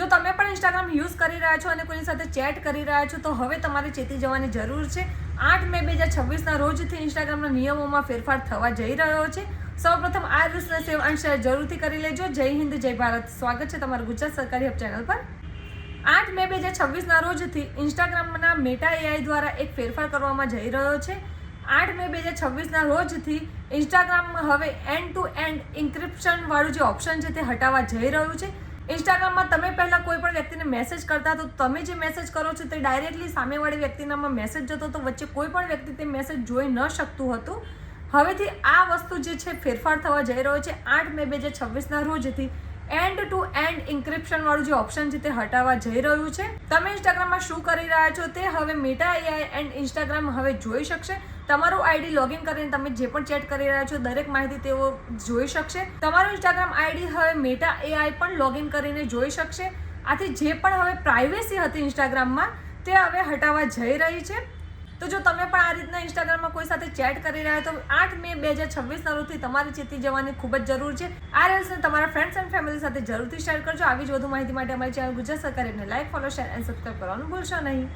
જો તમે પણ ઇન્સ્ટાગ્રામ યુઝ કરી રહ્યા છો અને કોઈની સાથે ચેટ કરી રહ્યા છો તો હવે તમારે ચેતી જવાની જરૂર છે. 8 મે 2026ના રોજથી ઇન્સ્ટાગ્રામના નિયમોમાં ફેરફાર થવા જઈ રહ્યો છે. સૌપ્રથમ આ રૂલ્સને સેવ અને શેર જરૂરથી કરી લેજો. જય હિન્દ, જય ભારત. સ્વાગત છે તમારું ગુજરાત સરકારી હબ ચેનલ પર. 8 મે 2026ના રોજથી ઇન્સ્ટાગ્રામના મેટા AI દ્વારા એક ફેરફાર કરવામાં જઈ રહ્યો છે. 8 મે 2026ના રોજથી ઇન્સ્ટાગ્રામમાં હવે એન્ડ ટુ એન્ડ ઇન્ક્રિપ્શન વાળું જે ઓપ્શન છે તે હટાવવા જઈ રહ્યું છે. ઇન્સ્ટાગ્રામમાં તમે પહેલાં કોઈ પણ વ્યક્તિને મેસેજ કરતા તો તમે જે મેસેજ કરો છો તે ડાયરેક્ટલી સામેવાળી વ્યક્તિનામાં મેસેજ જતો તો વચ્ચે કોઈ પણ વ્યક્તિ તે મેસેજ જોઈ ન શકતું હતું. હવેથી આ વસ્તુ જે છે ફેરફાર થવા જઈ રહ્યો છે. 8 મે 2026ના રોજથી એન્ડ ટુ એન્ડ ઇન્ક્રિપ્શન વાળું જે ઓપ્શન છે તે હટાવવા જઈ રહ્યું છે. તમે ઇન્સ્ટાગ્રામમાં શું કરી રહ્યા છો તે હવે મેટા AI એન્ડ ઇન્સ્ટાગ્રામ હવે જોઈ શકશે. તમારું આઈડી લોગિન કરીને તમે જે પણ ચેટ કરી રહ્યા છો દરેક માહિતી તેઓ જોઈ શકશે. તમારું ઇન્સ્ટાગ્રામ આઈડી હવે મેટા AI પણ લોગિન કરીને જોઈ શકશે. આથી જે પણ હવે પ્રાઇવેસી હતી ઇન્સ્ટાગ્રામમાં તે હવે હટાવવા જઈ રહી છે. તો જો તમે પણ આ રીતના ઇન્સ્ટાગ્રામમાં કોઈ સાથે ચેટ કરી રહ્યા તો 8 મે 2026ના રોજથી તમારી ચેતી જવાની ખૂબ જ જરૂર છે. આ રીલ્સને તમારા ફ્રેન્ડ્સ એન્ડ ફેમિલી સાથે જરૂરથી શેર કરજો. આવી જ વધુ માહિતી માટે અમારી ચેનલ ગુજરાત સરકારી એપને like, follow, share and subscribe કરવાનું ભૂલશો નહીં.